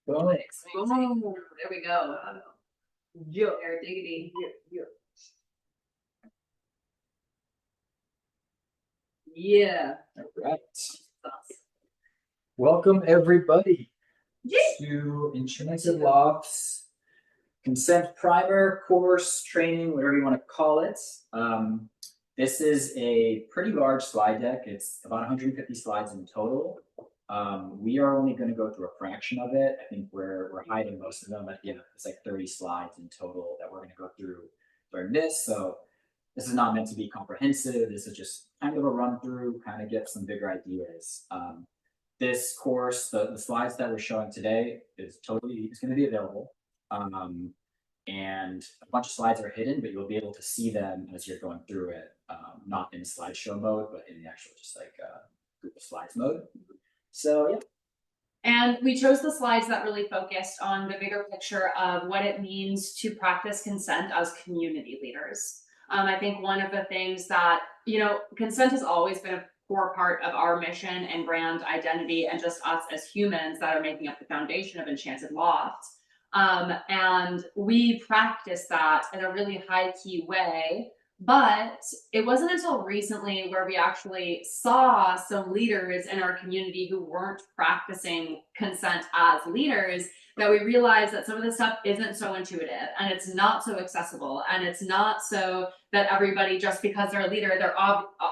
Boom. Boom. There we go. Yeah. Air diggity. Yeah. All right. Welcome everybody to Enchanted Loft's consent primer course, training, whatever you want to call it. This is a pretty large slide deck. It's about 150 slides in total. We are only going to go through a fraction of it. I think we're hiding most of them, but yeah, it's like 30 slides in total that we're going to go through during this. So this is not meant to be comprehensive. This is just kind of a run through, kind of get some bigger ideas. This course, the slides that we're showing today is going to be available. And a bunch of slides are hidden, but you'll be able to see them as you're going through it, not in slideshow mode, but in the actual just like group of slides mode. So yeah. And we chose the slides that really focused on the bigger picture of what it means to practice consent as community leaders. I think one of the things that, consent has always been a core part of our mission and brand identity and just us as humans that are making up the foundation of Enchanted Loft. And we practice that in a really high key way. But it wasn't until recently where we actually saw some leaders in our community who weren't practicing consent as leaders that we realized that some of this stuff isn't so intuitive and it's not so accessible and it's not so that everybody, just because they're a leader, they're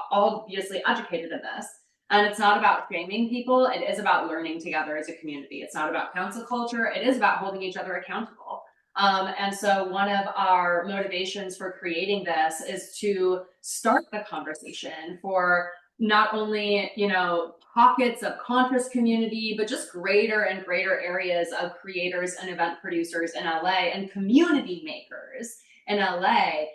obviously educated in this. And it's not about shaming people. It is about learning together as a community. It's not about council culture. It is about holding each other accountable. And so one of our motivations for creating this is to start the conversation for not only, pockets of conscious community, but just greater and greater areas of creators and event producers in LA and community makers in LA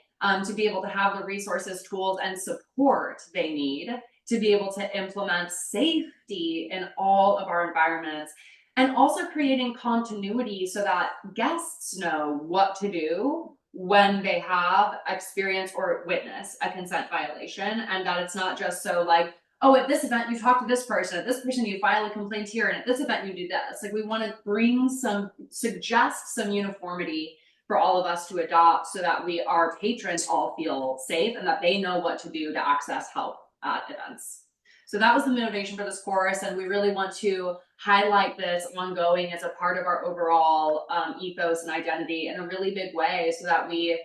to be able to have the resources, tools, and support they need to be able to implement safety in all of our environments. And also creating continuity so that guests know what to do when they have experienced or witness a consent violation, and that it's not just so like, oh, at this event you talk to this person, at this person you file a complaint here, and at this event you do this. Like we want to suggest some uniformity for all of us to adopt so that our patrons all feel safe and that they know what to do to access help at events. So that was the motivation for this course, and we really want to highlight this ongoing as a part of our overall ethos and identity in a really big way so that we,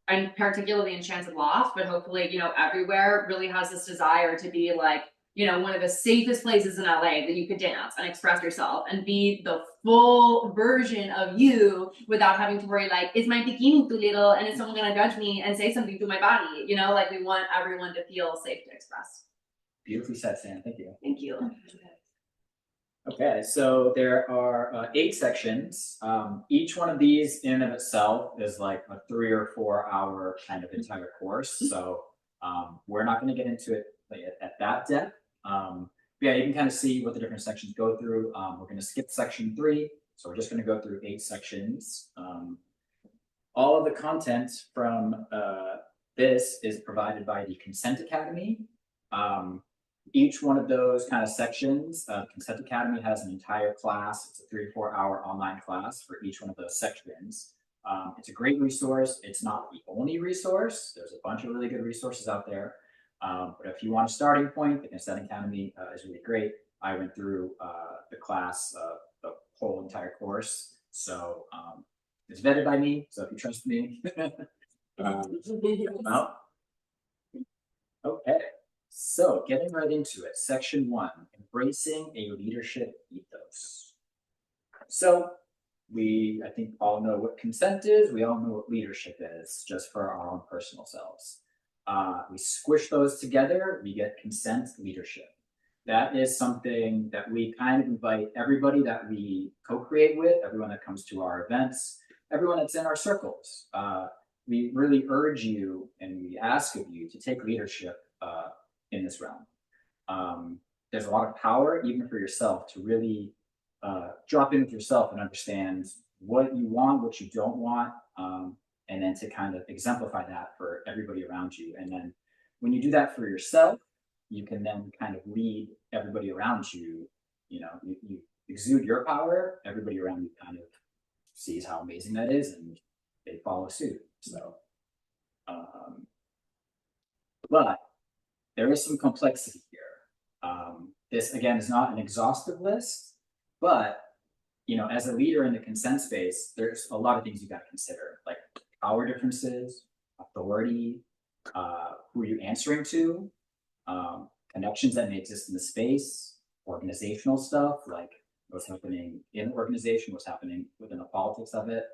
and particularly Enchanted Loft, but hopefully, everywhere really has this desire to be like, one of the safest places in LA that you could dance and express yourself and be the full version of you without having to worry like, is my bikini too little and is someone gonna judge me and say something to my body? Like we want everyone to feel safe to express. Beautifully said, Sam. Thank you. Thank you. Okay, so there are 8 sections. Each one of these in and of itself is like a 3 or 4 hour kind of entire course. So we're not going to get into it at that depth. Yeah, you can kind of see what the different sections go through. We're going to skip section 3. So we're just going to go through 8 sections. All of the content from this is provided by the Consent Academy. Each one of those kind of sections, Consent Academy has an entire class. It's a 3 to 4 hour online class for each one of those sections. It's a great resource. It's not the only resource. There's a bunch of really good resources out there. But if you want a starting point, the Consent Academy is really great. I went through the class, the whole entire course. So it's vetted by me. So if you trust me. Well, okay. So getting right into it, section 1, embracing a leadership ethos. So I think all know what consent is. We all know what leadership is, just for our own personal selves. We squish those together, we get consent leadership. That is something that we kind of invite everybody that we co-create with, everyone that comes to our events, everyone that's in our circles. We really urge you and we ask of you to take leadership in this realm. There's a lot of power, even for yourself, to really drop in with yourself and understand what you want, what you don't want, and then to kind of exemplify that for everybody around you. And then when you do that for yourself, you can then kind of lead everybody around you. You exude your power, everybody around you kind of sees how amazing that is and they follow suit. So, um, but there is some complexity here. This again is not an exhaustive list, but as a leader in the consent space, there's a lot of things you got to consider, like power differences, authority, who you're answering to, connections that may exist in the space, organizational stuff, like what's happening in the organization, what's happening within the politics of it.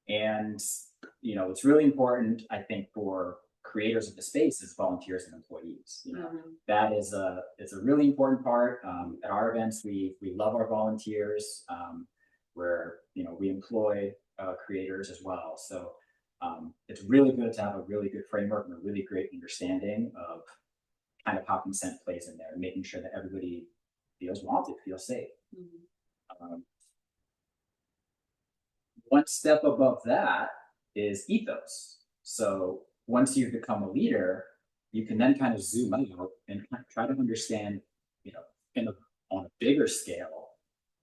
And it's really important, I think, for creators of the space is volunteers and employees. That is it's a really important part. At our events, we love our volunteers. Where we employ creators as well. So it's really good to have a really good framework and a really great understanding of kind of how consent plays in there, and making sure that everybody feels wanted, feels safe. One step above that is ethos. So once you've become a leader, you can then kind of zoom out and try to understand, on a bigger scale,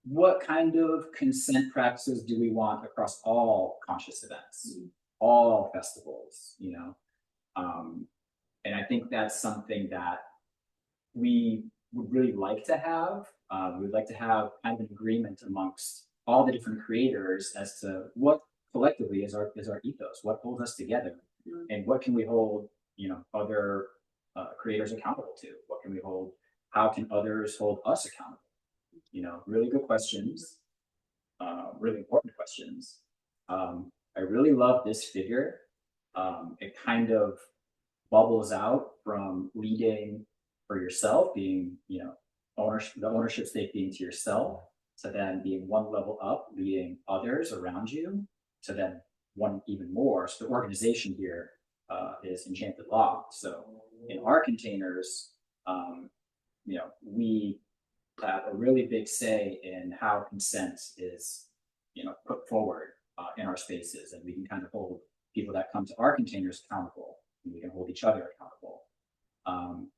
what kind of consent practices do we want across all conscious events, all festivals, and I think that's something that we would really like to have. We'd like to have kind of an agreement amongst all the different creators as to what collectively is our ethos, what holds us together, and what can we hold other creators accountable to? What can we hold? How can others hold us accountable? Really good questions, really important questions. I really love this figure. It kind of bubbles out from leading for yourself, being the ownership stake being to yourself, to then being one level up, leading others around you, to then one even more. So the organization here is Enchanted Loft. So in our containers, we have a really big say in how consent is, put forward in our spaces, and we can kind of hold people that come to our containers accountable, and we can hold each other accountable,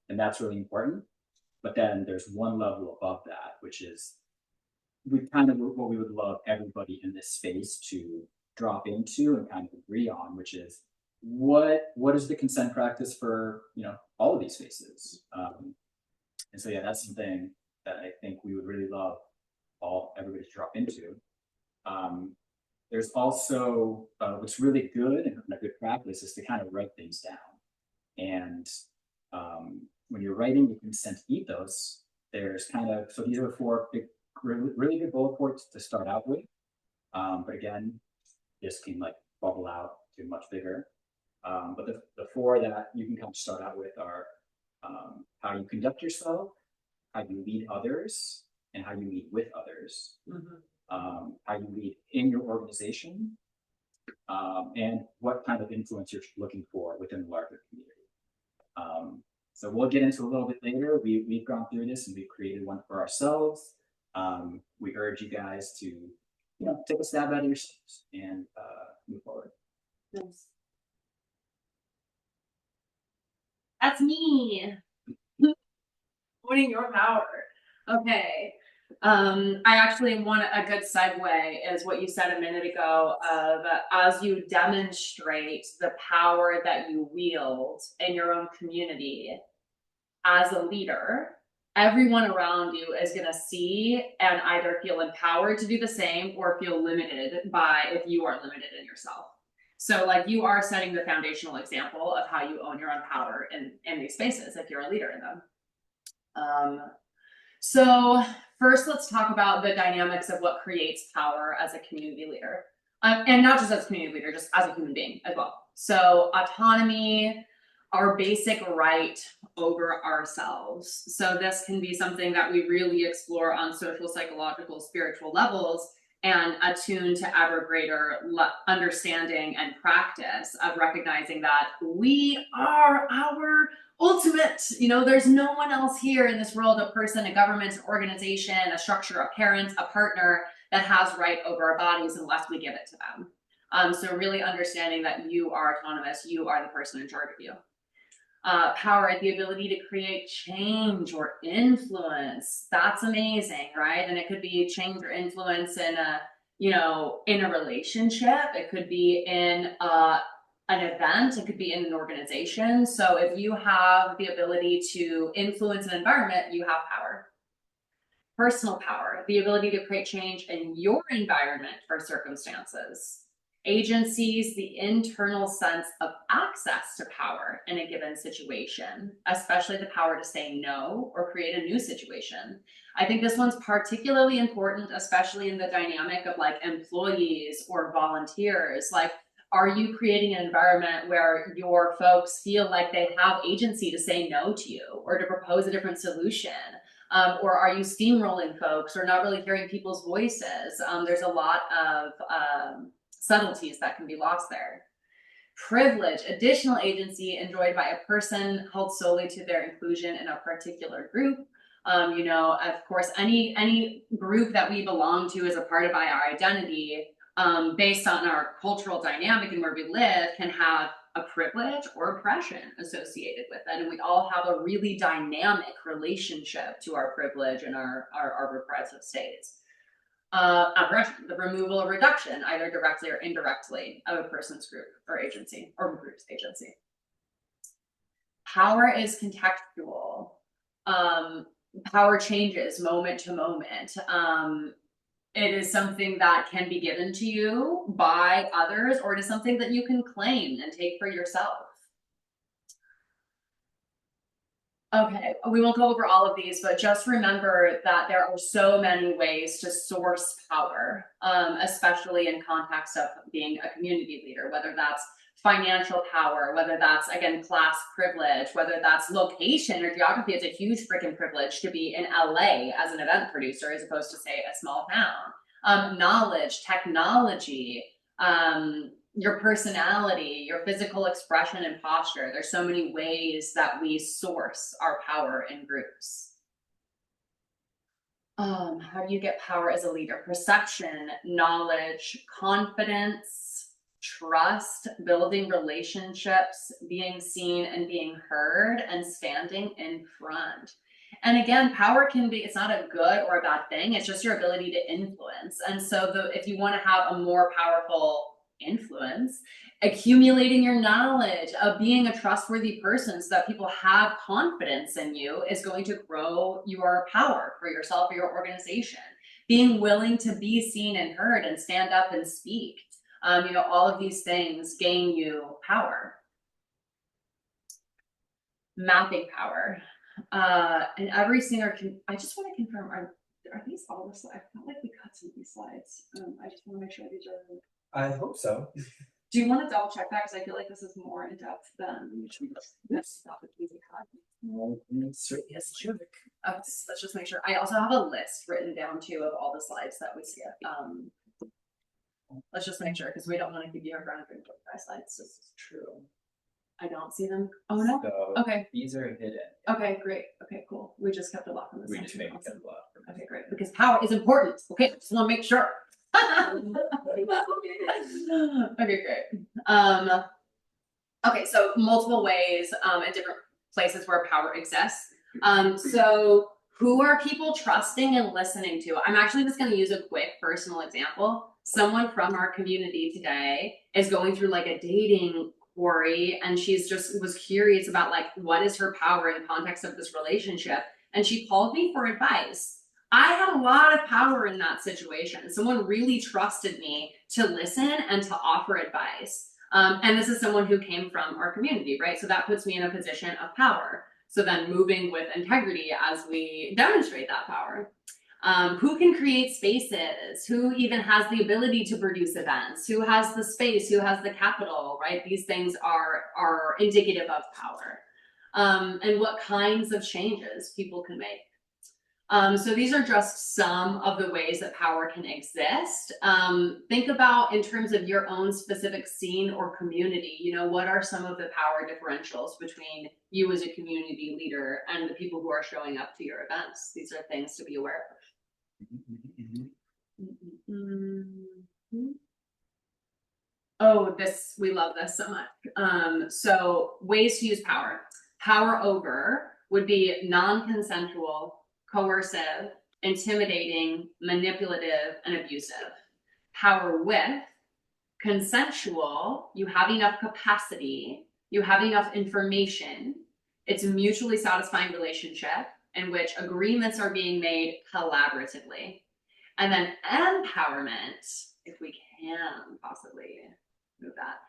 and that's really important. But then there's one level above that, which is what we would love everybody in this space to drop into and kind of agree on, which is what is the consent practice for all of these spaces. And so that's something that I think we would really love everybody to drop into. There's also what's really good and a good practice is to kind of write things down. And when you're writing the consent ethos, there's so these are 4 big, really good bullet points to start out with. But again, this can bubble out to much bigger. But the 4 that you can kind of start out with are how you conduct yourself, how you lead others, and how you lead with others. How you lead in your organization, and what kind of influence you're looking for within the larger community. So we'll get into a little bit later. We've gone through this and we've created one for ourselves. We urge you guys to, take a stab at it yourselves and move forward. Nice. That's me. Owning your power. Okay. I actually want a good segue is what you said a minute ago of as you demonstrate the power that you wield in your own community as a leader, everyone around you is going to see and either feel empowered to do the same or feel limited by if you are limited in yourself. So you are setting the foundational example of how you own your own power in these spaces if you're a leader in them. So first, let's talk about the dynamics of what creates power as a community leader. And not just as a community leader, just as a human being as well. So autonomy, our basic right over ourselves. So this can be something that we really explore on social, psychological, spiritual levels, and attune to ever greater understanding and practice of recognizing that we are our ultimate, there's no one else here in this world, a person, a government, an organization, a structure, a parent, a partner that has right over our bodies unless we give it to them. So really understanding that you are autonomous, you are the person in charge of you. Power, the ability to create change or influence. That's amazing, right? And it could be change or influence in a, you know, in a relationship. It could be in an event. It could be in an organization. So if you have the ability to influence an environment, you have power. Personal power, the ability to create change in your environment or circumstances. Agencies, the internal sense of access to power in a given situation, especially the power to say no or create a new situation. I think this one's particularly important, especially in the dynamic of like employees or volunteers. Like, are you creating an environment where your folks feel like they have agency to say no to you or to propose a different solution? Or are you steamrolling folks or not really hearing people's voices? There's a lot of subtleties that can be lost there. Privilege, additional agency enjoyed by a person held solely to their inclusion in a particular group. You know, of course, any group that we belong to as a part of our identity, based on our cultural dynamic and where we live, can have a privilege or oppression associated with it. And we all have a really dynamic relationship to our privilege and our repressive states. Oppression, the removal or reduction, either directly or indirectly, of a person's group or agency, or group's agency. Power is contextual. Power changes moment to moment. It is something that can be given to you by others, or it is something that you can claim and take for yourself. Okay, we won't go over all of these, but just remember that there are so many ways to source power, especially in context of being a community leader, whether that's financial power, whether that's, again, class privilege, whether that's location or geography. It's a huge freaking privilege to be in LA as an event producer as opposed to, say, a small town. Knowledge, technology, your personality, your physical expression and posture. There's so many ways that we source our power in groups. How do you get power as a leader? Perception, knowledge, confidence, trust, building relationships, being seen and being heard, and standing in front. And again, power can be, it's not a good or a bad thing, it's just your ability to influence. And so if you want to have a more powerful influence, accumulating your knowledge of being a trustworthy person so that people have confidence in you is going to grow your power for yourself or your organization. Being willing to be seen and heard and stand up and speak, you know, all of these things gain you power. Mapping power. And every singer can, I just want to confirm, are these all the slides? I felt like we cut some of these slides. I just want to make sure these are. I hope so. Do you want to double check that? Because I feel like this is more in depth than this stuff that we cut. Yes, sure. Let's just make sure. I also have a list written down too of all the slides that we skip. Let's just make sure, because we don't want to give you a 145 slides. This is true. I don't see them. Oh no. So Okay. these are hidden. Okay, great. Okay, cool. We just kept a lot from this. We just made it a lot. Okay, great. Because power is important. Okay, just want to make sure. Okay, great. Okay, so multiple ways and different places where power exists. So who are people trusting and listening to? I'm actually just going to use a quick personal example. Someone from our community today is going through like a dating query, and she's just was curious about like what is her power in the context of this relationship, and she called me for advice. I had a lot of power in that situation. Someone really trusted me to listen and to offer advice. And this is someone who came from our community, right? So that puts me in a position of power. So then moving with integrity as we demonstrate that power. Who can create spaces? Who even has the ability to produce events? Who has the space? Who has the capital, right? These things are indicative of power. And what kinds of changes people can make. So these are just some of the ways that power can exist. Think about in terms of your own specific scene or community, you know, what are some of the power differentials between you as a community leader and the people who are showing up to your events? These are things to be aware of. Oh, we love this so much. So ways to use power. Power over would be non-consensual, coercive, intimidating, manipulative, and abusive. Power with, consensual, you have enough capacity, you have enough information, it's a mutually satisfying relationship in which agreements are being made collaboratively. And then empowerment, if we can possibly move that,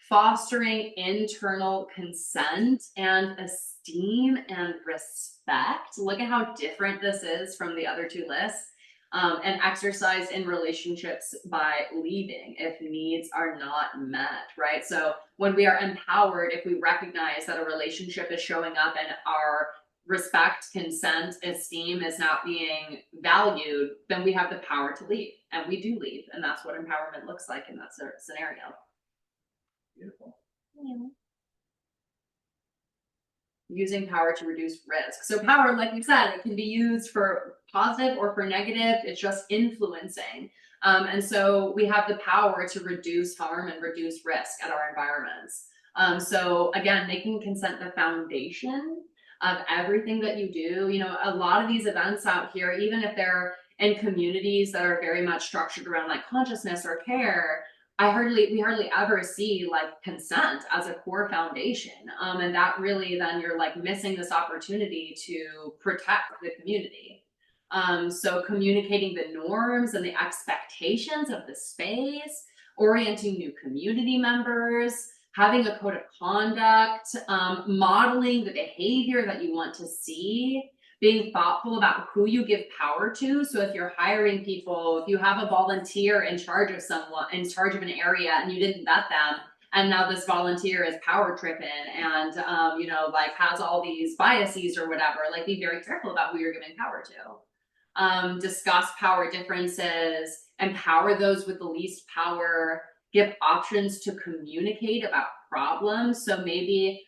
fostering internal consent and esteem and respect. Look at how different this is from the other two lists. And exercise in relationships by leaving if needs are not met, right? So when we are empowered, if we recognize that a relationship is showing up and our respect, consent, esteem is not being valued, then we have the power to leave, and we do leave, and that's what empowerment looks like in that scenario. Beautiful. Yeah. Using power to reduce risk. So power, like you said, it can be used for positive or for negative. It's just influencing. And so we have the power to reduce harm and reduce risk at our environments. So again, making consent the foundation of everything that you do. You know, a lot of these events out here, even if they're in communities that are very much structured around like consciousness or care, we hardly ever see like consent as a core foundation. And that really then you're like missing this opportunity to protect the community. So communicating the norms and the expectations of the space, orienting new community members, having a code of conduct, modeling the behavior that you want to see, being thoughtful about who you give power to. So if you're hiring people, if you have a volunteer in charge of someone, in charge of an area, and you didn't vet them, and now this volunteer is power tripping and you know, like has all these biases or whatever, like be very careful about who you're giving power to. Discuss power differences, empower those with the least power, give options to communicate about problems. So maybe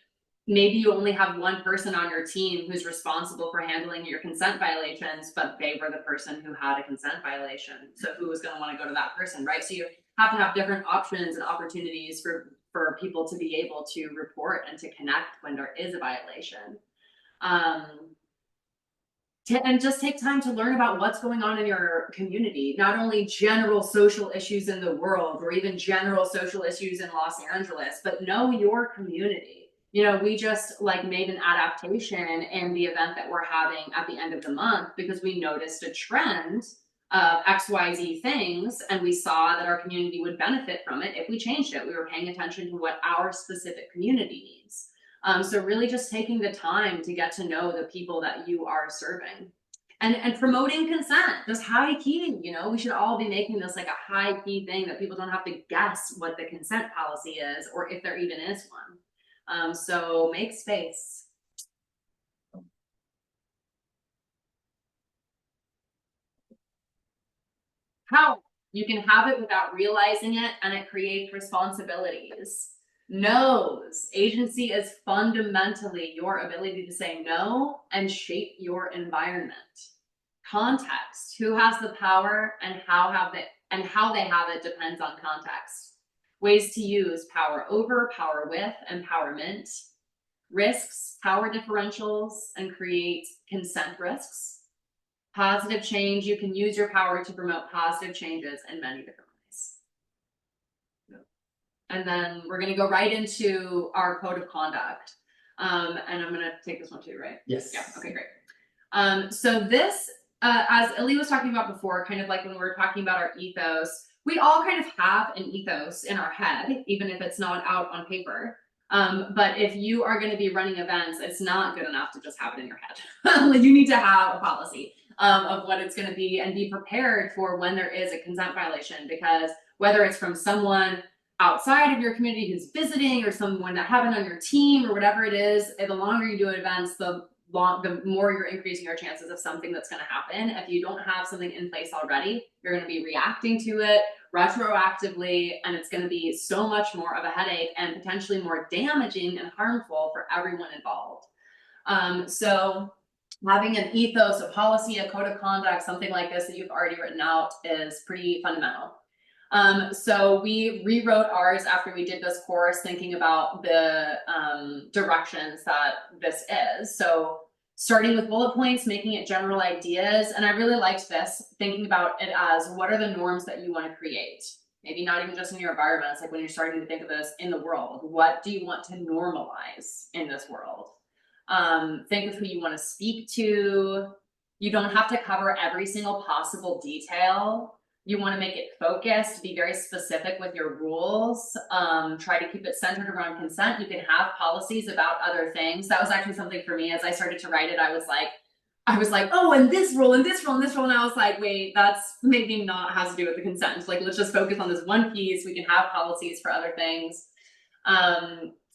you only have one person on your team who's responsible for handling your consent violations, but they were the person who had a consent violation. So who was going to want to go to that person, right? So you have to have different options and opportunities for people to be able to report and to connect when there is a violation. And just take time to learn about what's going on in your community, not only general social issues in the world or even general social issues in Los Angeles, but know your community. You know, we just like made an adaptation in the event that we're having at the end of the month because we noticed a trend of XYZ things and we saw that our community would benefit from it if we changed it. We were paying attention to what our specific community needs. So really just taking the time to get to know the people that you are serving. And promoting consent, just high key, you know, we should all be making this like a high key thing that people don't have to guess what the consent policy is or if there even is one. So make space. How? You can have it without realizing it, and it creates responsibilities. No's. Agency is fundamentally your ability to say no and shape your environment. Context. Who has the power and how they have it depends on context. Ways to use power over, power with, empowerment. Risks, power differentials, and create consent risks. Positive change, you can use your power to promote positive changes in many different ways. And then we're going to go right into our code of conduct. And I'm going to take this one too, right? Yes. Yeah, okay, great. So this, as Ellie was talking about before, kind of like when we were talking about our ethos, we all kind of have an ethos in our head, even if it's not out on paper. But if you are going to be running events, it's not good enough to just have it in your head. Like you need to have a policy of what it's going to be and be prepared for when there is a consent violation, because whether it's from someone outside of your community who's visiting or someone that haven't on your team or whatever it is, the longer you do events, the more you're increasing your chances of something that's going to happen. If you don't have something in place already, you're going to be reacting to it retroactively, and it's going to be so much more of a headache and potentially more damaging and harmful for everyone involved. So having an ethos, a policy, a code of conduct, something like this that you've already written out is pretty fundamental. So we rewrote ours after we did this course, thinking about the directions that this is. So starting with bullet points, making it general ideas. And I really liked this, thinking about it as what are the norms that you want to create? Maybe not even just in your environment. It's like when you're starting to think of this in the world, what do you want to normalize in this world? Think of who you want to speak to. You don't have to cover every single possible detail. You want to make it focused, be very specific with your rules, try to keep it centered around consent. You can have policies about other things. That was actually something for me as I started to write it. I was like, oh, and this rule, and this rule, and this rule. And I was like, wait, that's maybe not has to do with the consent. Like, let's just focus on this one piece. We can have policies for other things.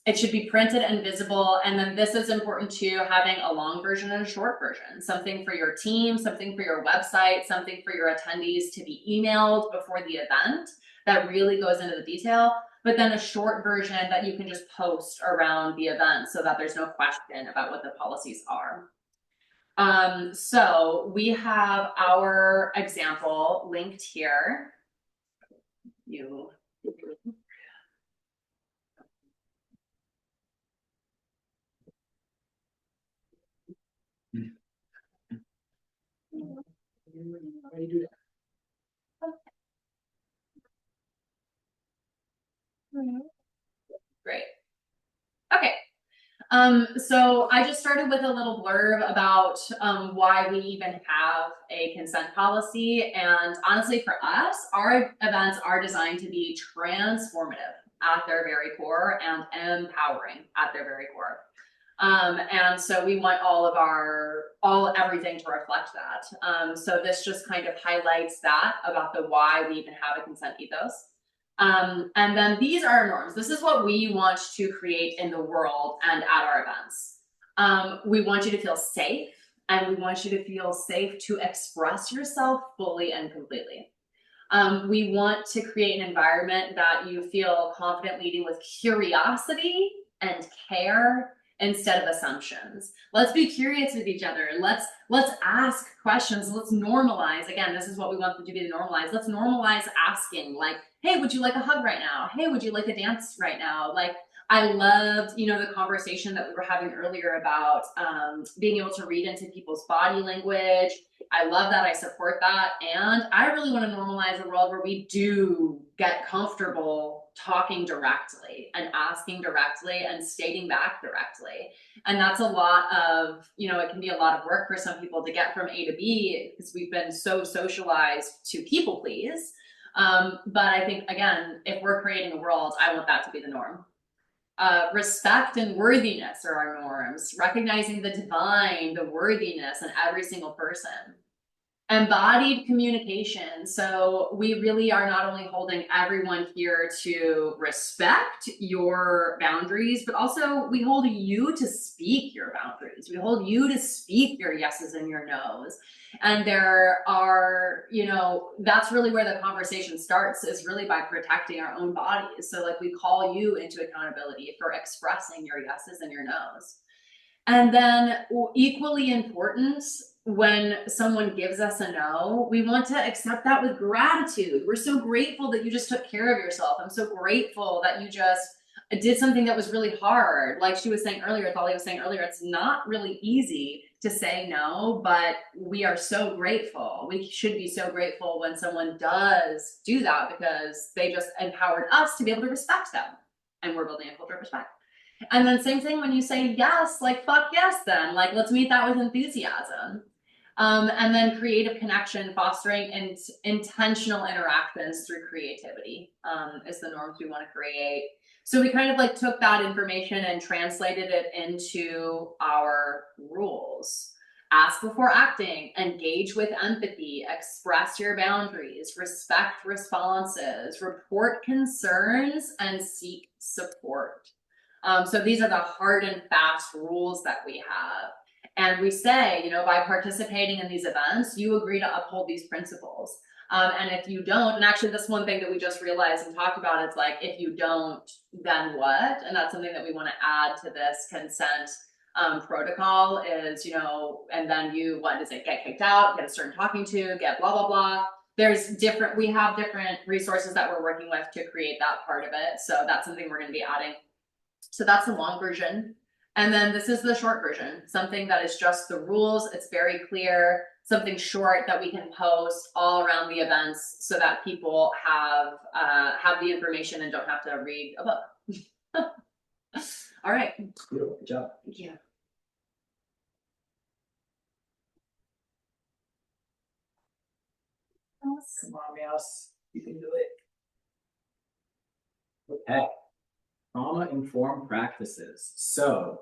It should be printed and visible. And then this is important too, having a long version and a short version, something for your team, something for your website, something for your attendees to be emailed before the event that really goes into the detail, but then a short version that you can just post around the event so that there's no question about what the policies are. So we have our example linked here. How do you do that? Great. Okay. So I just started with a little blurb about why we even have a consent policy. And honestly, for us, our events are designed to be transformative at their very core and empowering at their very core. And so we want everything to reflect that. So this just kind of highlights that about the why we even have a consent ethos. And then these are our norms. This is what we want to create in the world and at our events. We want you to feel safe, and we want you to feel safe to express yourself fully and completely. We want to create an environment that you feel confident leading with curiosity and care instead of assumptions. Let's be curious with each other. Let's ask questions. Let's normalize. Again, this is what we want them to be normalized. Let's normalize asking, like, hey, would you like a hug right now? Hey, would you like a dance right now? Like, I loved, the conversation that we were having earlier about being able to read into people's body language. I love that. I support that. And I really want to normalize a world where we do get comfortable talking directly and asking directly and stating back directly. And that's a lot of, it can be a lot of work for some people to get from A to B because we've been so socialized to people please. But I think, again, if we're creating a world, I want that to be the norm. Respect and worthiness are our norms, recognizing the divine, the worthiness in every single person. Embodied communication. So we really are not only holding everyone here to respect your boundaries, but also we hold you to speak your boundaries. We hold you to speak your yeses and your nos. And there are, that's really where the conversation starts, is really by protecting our own bodies. So like we call you into accountability for expressing your yeses and your nos. And then equally important, when someone gives us a no, we want to accept that with gratitude. We're so grateful that you just took care of yourself. I'm so grateful that you just did something that was really hard. Like she was saying earlier, Thalia was saying earlier, it's not really easy to say no, but we are so grateful. We should be so grateful when someone does do that because they just empowered us to be able to respect them. And we're building a culture of respect. And then same thing when you say yes, like fuck yes then, like let's meet that with enthusiasm. And then creative connection, fostering intentional interactions through creativity is the norms we want to create. So we kind of like took that information and translated it into our rules. Ask before acting, engage with empathy, express your boundaries, respect responses, report concerns, and seek support. So these are the hard and fast rules that we have. And we say, by participating in these events, you agree to uphold these principles. And if you don't, and actually this one thing that we just realized and talked about, it's like, if you don't, then what? And that's something that we want to add to this consent protocol is, and then you, what does it, get kicked out, get a certain talking to, get blah, blah, blah. we have different resources that we're working with to create that part of it. So that's something we're going to be adding. So that's the long version. And then this is the short version, something that is just the rules. It's very clear, something short that we can post all around the events so that people have the information and don't have to read a book. All right. Cool. Good job. Thank you. Come on, Mouse. You can do it. Okay. Trauma-informed practices. So,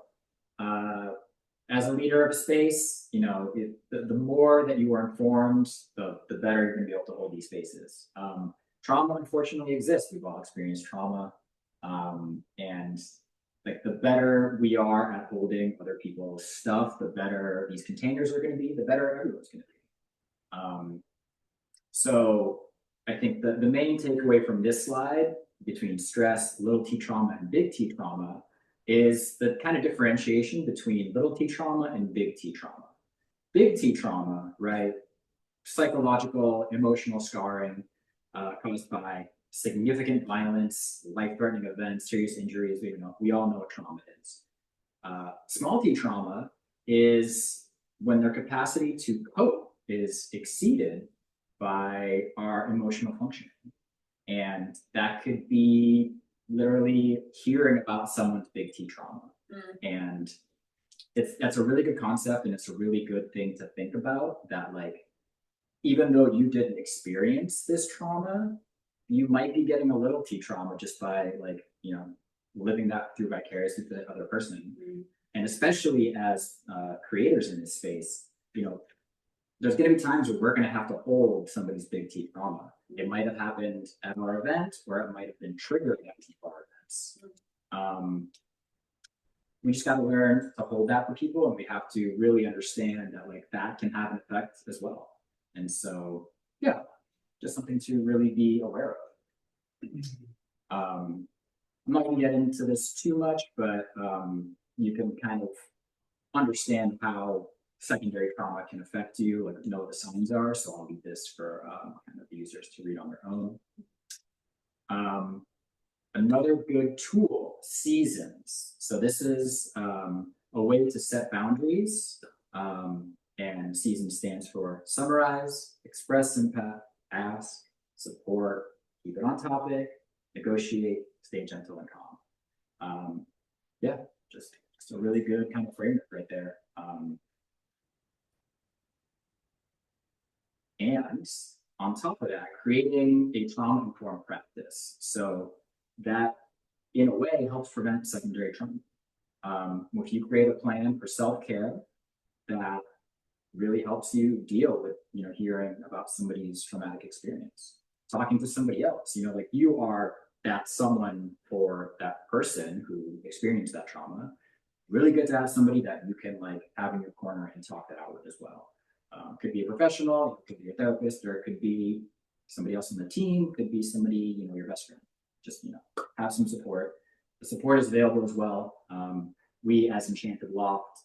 as a leader of a space, you know, the more that you are informed, the better you're going to be able to hold these spaces. Trauma, unfortunately, exists. We've all experienced trauma, and like the better we are at holding other people's stuff, the better these containers are going to be. The better everyone's going to be. So I think the main takeaway from this slide between stress, little t trauma, and big T trauma is the kind of differentiation between little t trauma and big T trauma. Big T trauma, right? Psychological, emotional scarring caused by significant violence, life-threatening events, serious injuries. We all know what trauma is. Small T trauma is when their capacity to cope is exceeded by our emotional functioning. And that could be literally hearing about someone's big T trauma. And that's a really good concept, and it's a really good thing to think about, that like, even though you didn't experience this trauma, you might be getting a little T trauma just by like, you know, living that through vicariously to the other person. And especially as creators in this space, you know, there's going to be times where we're going to have to hold somebody's big T trauma. It might have happened at our event, or it might have been triggered at our events. We just got to learn to hold that for people, and we have to really understand that like that can have an effect as well. And so, yeah, just something to really be aware of. I'm not going to get into this too much, but you can kind of understand how secondary trauma can affect you, like know what the signs are. So I'll leave this for kind of the users to read on their own. Another good tool, seasons. So this is a way to set boundaries. And season stands for summarize, express impact, ask, support, keep it on topic, negotiate, stay gentle and calm. Yeah, just a really good kind of framework right there. And on top of that, creating a trauma-informed practice. So that, in a way, helps prevent secondary trauma. If you create a plan for self-care that really helps you deal with, you know, hearing about somebody's traumatic experience, talking to somebody else, you know, like you are that someone for that person who experienced that trauma. Really good to have somebody that you can like have in your corner and talk that out with as well. Could be a professional, it could be a therapist, or it could be somebody else in the team, could be somebody, you know, your best friend. Just, you know, have some support. The support is available as well. We as Enchanted Loft,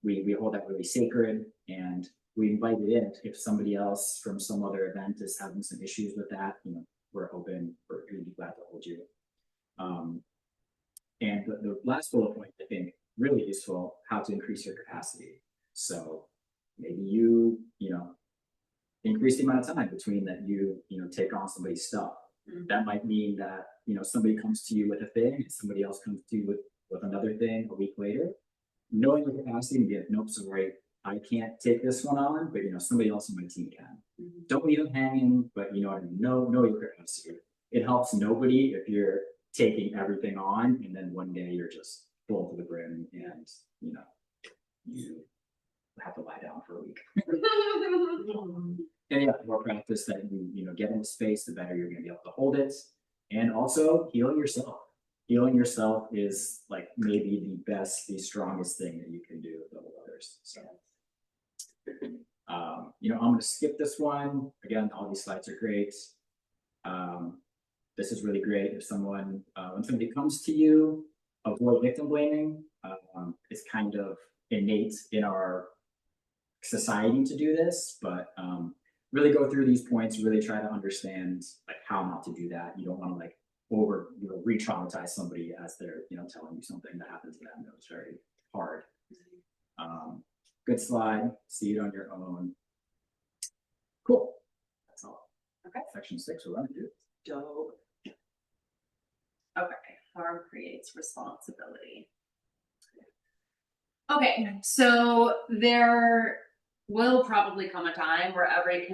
we hold that really sacred, and we invite it in if somebody else from some other event is having some issues with that. You know, we're open, we're really glad to hold you. And the last bullet point, I think, really useful, how to increase your capacity. So maybe you know, increase the amount of time between that you know, take on somebody's stuff. That might mean that, you know, somebody comes to you with a thing and somebody else comes to you with another thing a week later. Knowing your capacity and be like, nope, sorry, I can't take this one on, but you know, somebody else on my team can. Don't leave them hanging, but you know what I mean? Know your capacity. It helps nobody if you're taking everything on and then one day you're just full to the brim and you know, you have to lie down for a week. And yeah, the more practice that you know, get into space, the better you're going to be able to hold it. And also healing yourself. Healing yourself is like maybe the best, the strongest thing that you can do with others. So, you know, I'm going to skip this one. Again, all these slides are great. This is really great if someone, when somebody comes to you, avoid victim blaming. It's kind of innate in our society to do this, but really go through these points, really try to understand like how not to do that. You don't want to like re-traumatize somebody as they're telling you something that happened to them that was very hard. Good slide. See it on your own. Cool. That's all. Okay. Section 6 we're running through. Dope. Okay. Harm creates responsibility. Okay, so there will probably come a time where every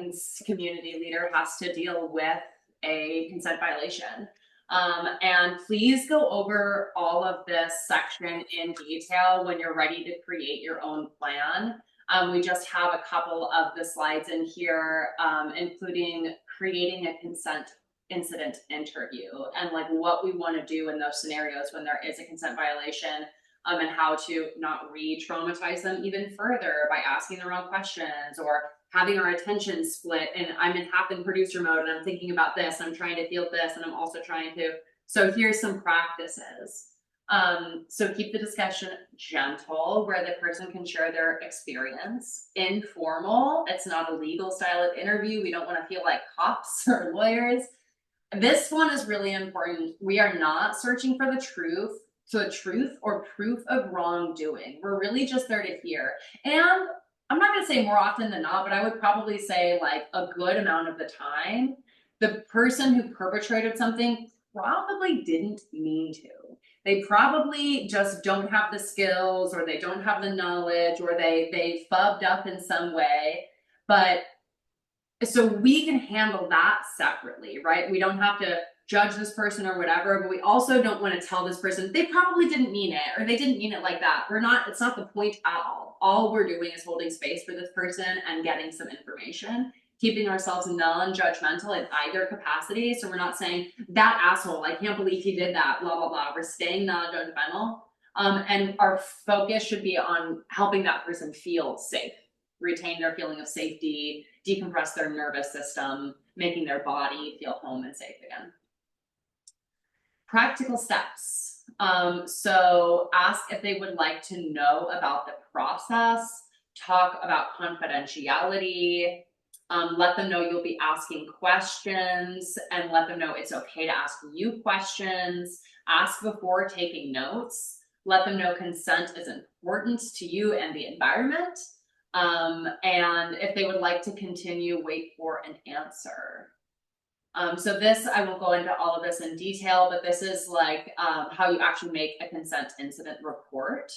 community leader has to deal with a consent violation. And please go over all of this section in detail when you're ready to create your own plan. We just have a couple of the slides in here, including creating a consent incident interview and like what we want to do in those scenarios when there is a consent violation. And how to not re-traumatize them even further by asking the wrong questions or having our attention split. And I'm in half in producer mode and I'm thinking about this, and I'm trying to feel this, and I'm also trying to. So here's some practices. So keep the discussion gentle, where the person can share their experience. Informal. It's not a legal style of interview. We don't want to feel like cops or lawyers. This one is really important. We are not searching for the truth. So truth or proof of wrongdoing. We're really just there to hear. And I'm not going to say more often than not, but I would probably say like a good amount of the time, the person who perpetrated something probably didn't mean to. They probably just don't have the skills, or they don't have the knowledge, or they fubbed up in some way. But so we can handle that separately, right? We don't have to judge this person or whatever, but we also don't want to tell this person they probably didn't mean it, or they didn't mean it like that. It's not the point at all. All we're doing is holding space for this person and getting some information, keeping ourselves non-judgmental in either capacity. So we're not saying that asshole, I can't believe he did that, blah, blah, blah. We're staying non-judgmental. And our focus should be on helping that person feel safe, retain their feeling of safety, decompress their nervous system, making their body feel home and safe again. Practical steps. So ask if they would like to know about the process, talk about confidentiality, let them know you'll be asking questions, and let them know it's okay to ask you questions. Ask before taking notes. Let them know consent is important to you and the environment. And if they would like to continue, wait for an answer. So this, I won't go into all of this in detail, but this is like how you actually make a consent incident report,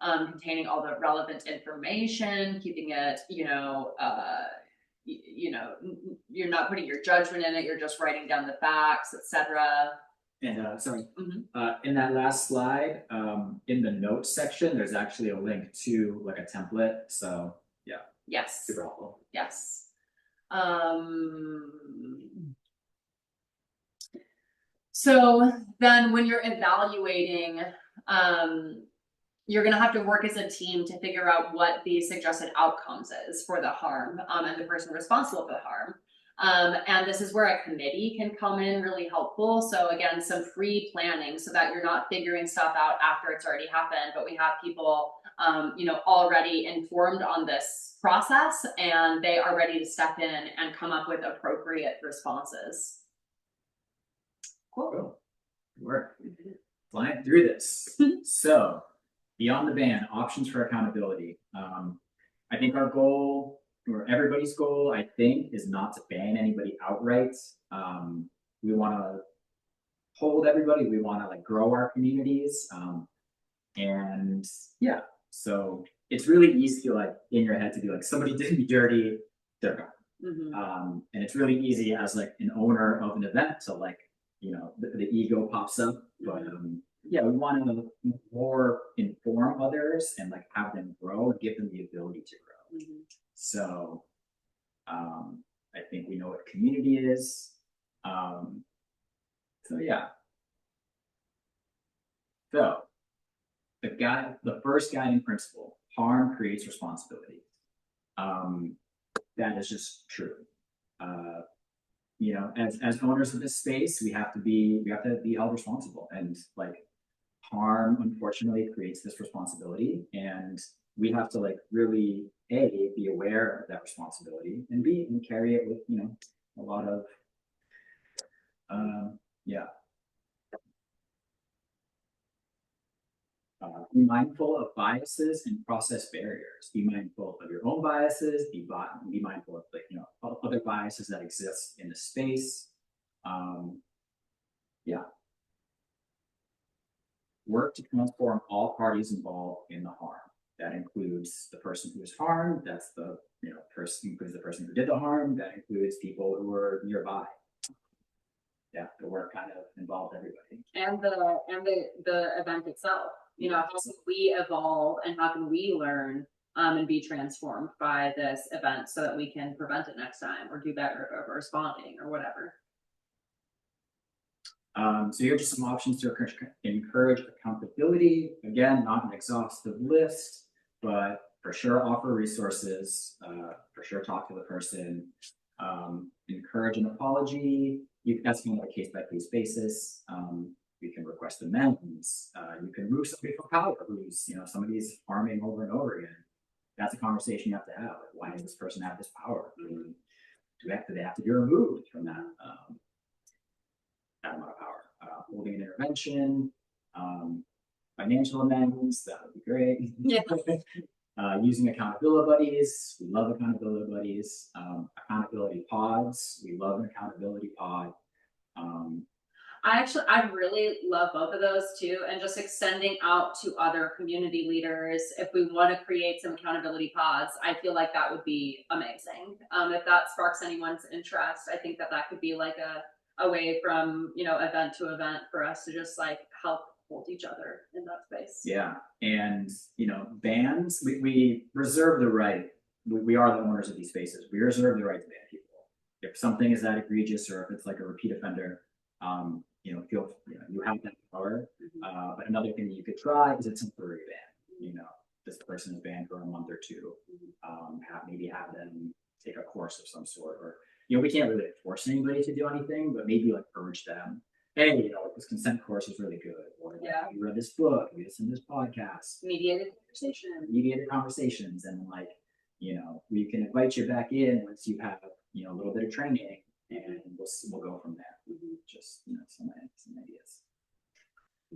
containing all the relevant information, keeping it, you're not putting your judgment in it, you're just writing down the facts, etc. And in that last slide, in the notes section, there's actually a link to like a template. So yeah. Yes. Super helpful. Yes. So then when you're evaluating, you're going to have to work as a team to figure out what the suggested outcomes is for the harm, and the person responsible for the harm. And this is where a committee can come in really helpful. So again, some free planning so that you're not figuring stuff out after it's already happened, but we have people, already informed on this process, and they are ready to step in and come up with appropriate responses. Cool. Good work. Flying through this. So, beyond the ban, options for accountability. I think our goal, or everybody's goal, I think, is not to ban anybody outright. We want to hold everybody. We want to like grow our communities. And yeah, so it's really easy to like in your head to be like, somebody did me dirty, they're gone. And it's really easy as like an owner of an event to like, the ego pops up, but yeah, we want to more inform others and like have them grow and give them the ability to grow. So I think we know what community is. So yeah. So the first guiding principle, harm creates responsibility. That is just true. As owners of this space, we have to be held responsible, and like harm unfortunately creates this responsibility, and we have to like really A, be aware of that responsibility, and B, and carry it with, you know, a lot of, yeah. Be mindful of biases and process barriers. Be mindful of your own biases. Be mindful of, like, you know, other biases that exist in the space. Yeah. Work to transform all parties involved in the harm. That includes the person who is harmed. That's the, you know, person, includes the person who did the harm. That includes people who were nearby. Yeah, the work kind of involved everybody. And the event itself. You know, how can we evolve and how can we learn and be transformed by this event so that we can prevent it next time or do better of responding or whatever. So here are just some options to encourage accountability. Again, not an exhaustive list, but for sure offer resources, for sure talk to the person, encourage an apology. That's kind of a case-by-case basis. You can request amends. You can remove somebody from power who's, you know, somebody's harming over and over again. That's a conversation you have to have. Like, why does this person have this power? Do they have to be removed from that? That amount of power. Holding an intervention, financial amends, that would be great. Yeah. Using accountability buddies, we love accountability buddies. Accountability pods, we love an accountability pod. I really love both of those too, and just extending out to other community leaders. If we want to create some accountability pods, I feel like that would be amazing. If that sparks anyone's interest, I think that could be like a way from, you know, event to event for us to just like help hold each other in that space. Yeah, and you know, bans, we reserve the right. We are the owners of these spaces. We reserve the right to ban people. If something is that egregious, or if it's like a repeat offender, you know, you have that power. But another thing that you could try is a temporary ban. You know, this person is banned for a month or two. Maybe have them take a course of some sort, or, you know, we can't really force anybody to do anything, but maybe like urge them. Hey, you know, this consent course is really good. Or like, Yeah, you read this book, you listen to this podcast. mediated Conversations, and like, you know, we can invite you back in once you have, you know, a little bit of training, and we'll go from there. Just, you know, some ideas.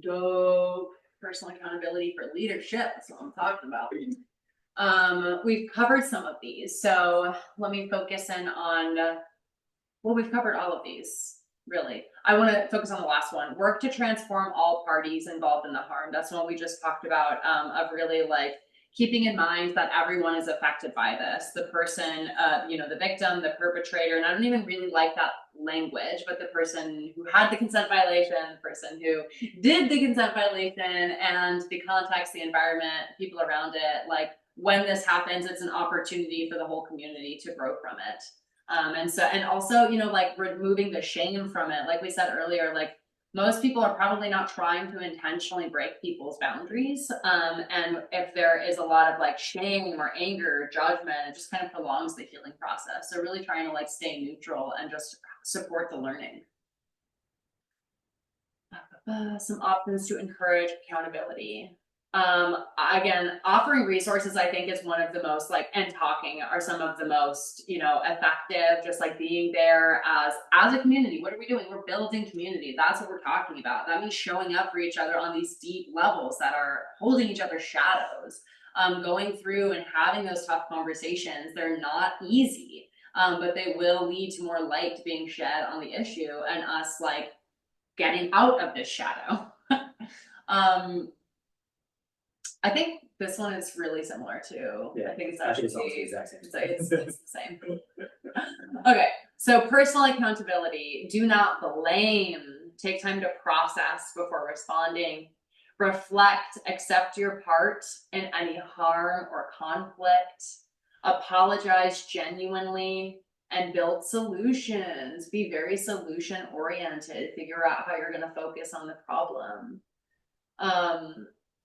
Dope. Personal accountability for leadership. That's what I'm talking about. We've covered some of these, so let me focus in on, well, we've covered all of these, really. I want to focus on the last one. Work to transform all parties involved in the harm. That's one we just talked about, of really like keeping in mind that everyone is affected by this. The person, you know, the victim, the perpetrator, and I don't even really like that language, but the person who had the consent violation, the person who did the consent violation, and the context, the environment, people around it. Like, when this happens, it's an opportunity for the whole community to grow from it. And also, you know, like removing the shame from it. Like we said earlier, like most people are probably not trying to intentionally break people's boundaries. And if there is a lot of like shame or anger or judgment, it just kind of prolongs the healing process. So really trying to like stay neutral and just support the learning. Some options to encourage accountability. Again, offering resources, I think, is one of the most, like, and talking are some of the most, you know, effective. Just like being there as a community. What are we doing? We're building community. That's what we're talking about. That means showing up for each other on these deep levels that are holding each other's shadows. Going through and having those tough conversations. They're not easy, but they will lead to more light being shed on the issue and us like getting out of this shadow. I think this one is really similar to. Yeah, I think it's actually actually the exact same. it's the same. Okay, so personal accountability. Do not blame. Take time to process before responding. Reflect. Accept your part in any harm or conflict. Apologize genuinely. And build solutions. Be very solution oriented. Figure out how you're going to focus on the problem.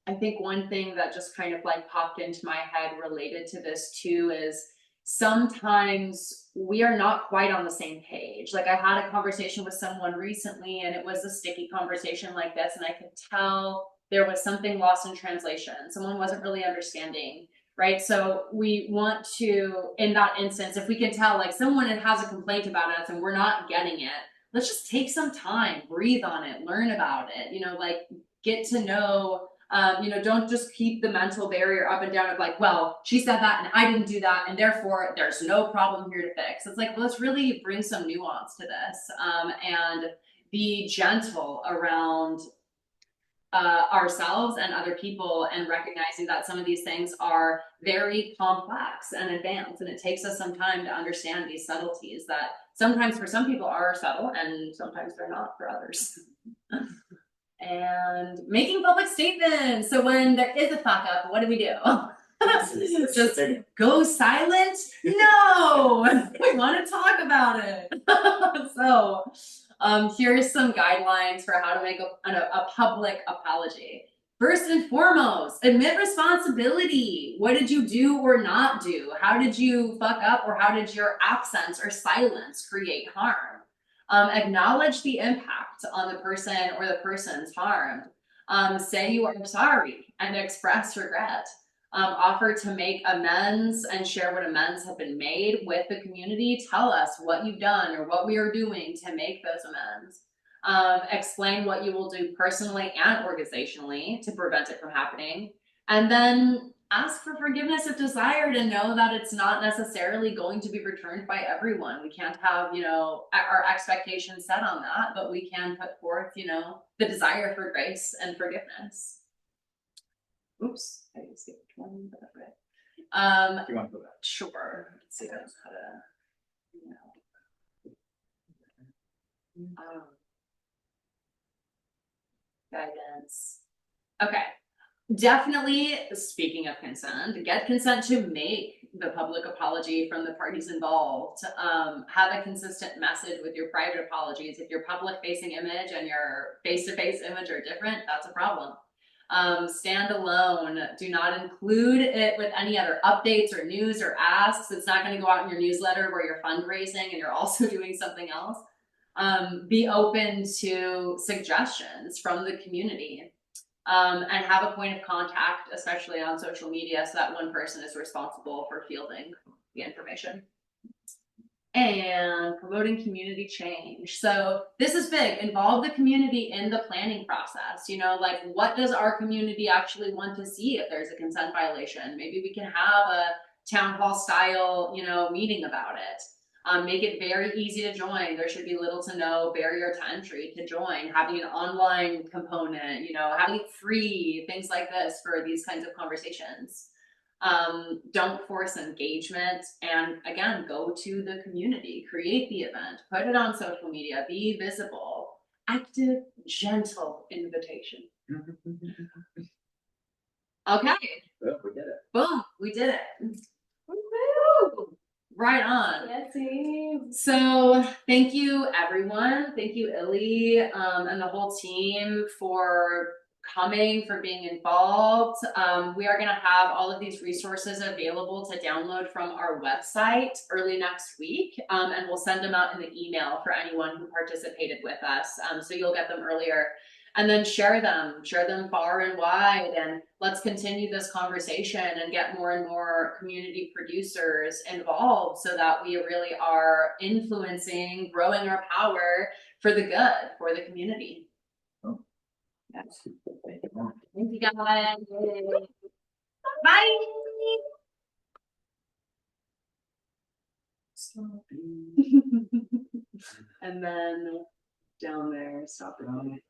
I think one thing that just kind of like popped into my head related to this too is sometimes we are not quite on the same page. Like, I had a conversation with someone recently, and it was a sticky conversation like this, and I could tell there was something lost in translation. Someone wasn't really understanding right? So we want to, in that instance, if we can tell like someone has a complaint about us and we're not getting it, let's just take some time, breathe on it, learn about it, you know, like get to know, you know, don't just keep the mental barrier up and down of like, well, she said that and I didn't do that, and therefore there's no problem here to fix. It's like, let's really bring some nuance to this, and be gentle around ourselves and other people, and recognizing that some of these things are very complex and advanced, and it takes us some time to understand these subtleties that sometimes for some people are subtle and sometimes they're not for others. And making public statements. So when there is a fuck up, what do we do? Just go silent? No, we want to talk about it. So here's some guidelines for how to make a public apology. First and foremost, admit responsibility. What did you do or not do? How did you fuck up, or how did your absence or silence create harm? Acknowledge the impact on the person or the persons harmed. Say you are sorry and express regret. Offer to make amends and share what amends have been made with the community. Tell us what you've done or what we are doing to make those amends. Explain what you will do personally and organizationally to prevent it from happening. And then ask for forgiveness if desired, and know that it's not necessarily going to be returned by everyone. We can't have, you know, our expectations set on that, but we can put forth, you know, the desire for grace and forgiveness. Oops, I didn't see which one, but okay. If you want to go back. Sure. Let's see how to, you know. Guidance. Okay. Definitely, speaking of consent, get consent to make the public apology from the parties involved. Have a consistent message with your private apologies. If your public facing image and your face-to-face image are different, that's a problem. Stand alone. Do not include it with any other updates or news or asks. It's not going to go out in your newsletter where you're fundraising and you're also doing something else. Be open to suggestions from the community. And have a point of contact, especially on social media, so that one person is responsible for fielding the information. And promoting community change. So this is big. Involve the community in the planning process. You know, like, what does our community actually want to see if there's a consent violation? Maybe we can have a town hall style, you know, meeting about it. Make it very easy to join. There should be little to no barrier to entry to join. Having an online component, you know, having it free, things like this for these kinds of conversations. Don't force engagement, and again, go to the community, create the event, put it on social media, be visible. Active, gentle invitation. Okay. Well, we did it. Boom, we did it. Woo-hoo! Right on. Yes, So thank you, everyone. Thank you, Illy, and the whole team for coming, for being involved. We are going to have all of these resources available to download from our website early next week, and we'll send them out in the email for anyone who participated with us. So you'll get them earlier. And then share them far and wide, and let's continue this conversation and get more and more community producers involved so that we really are influencing, growing our power for the good, for the community. Oh. Yes. Thank you guys. Bye. And then down there, stop it.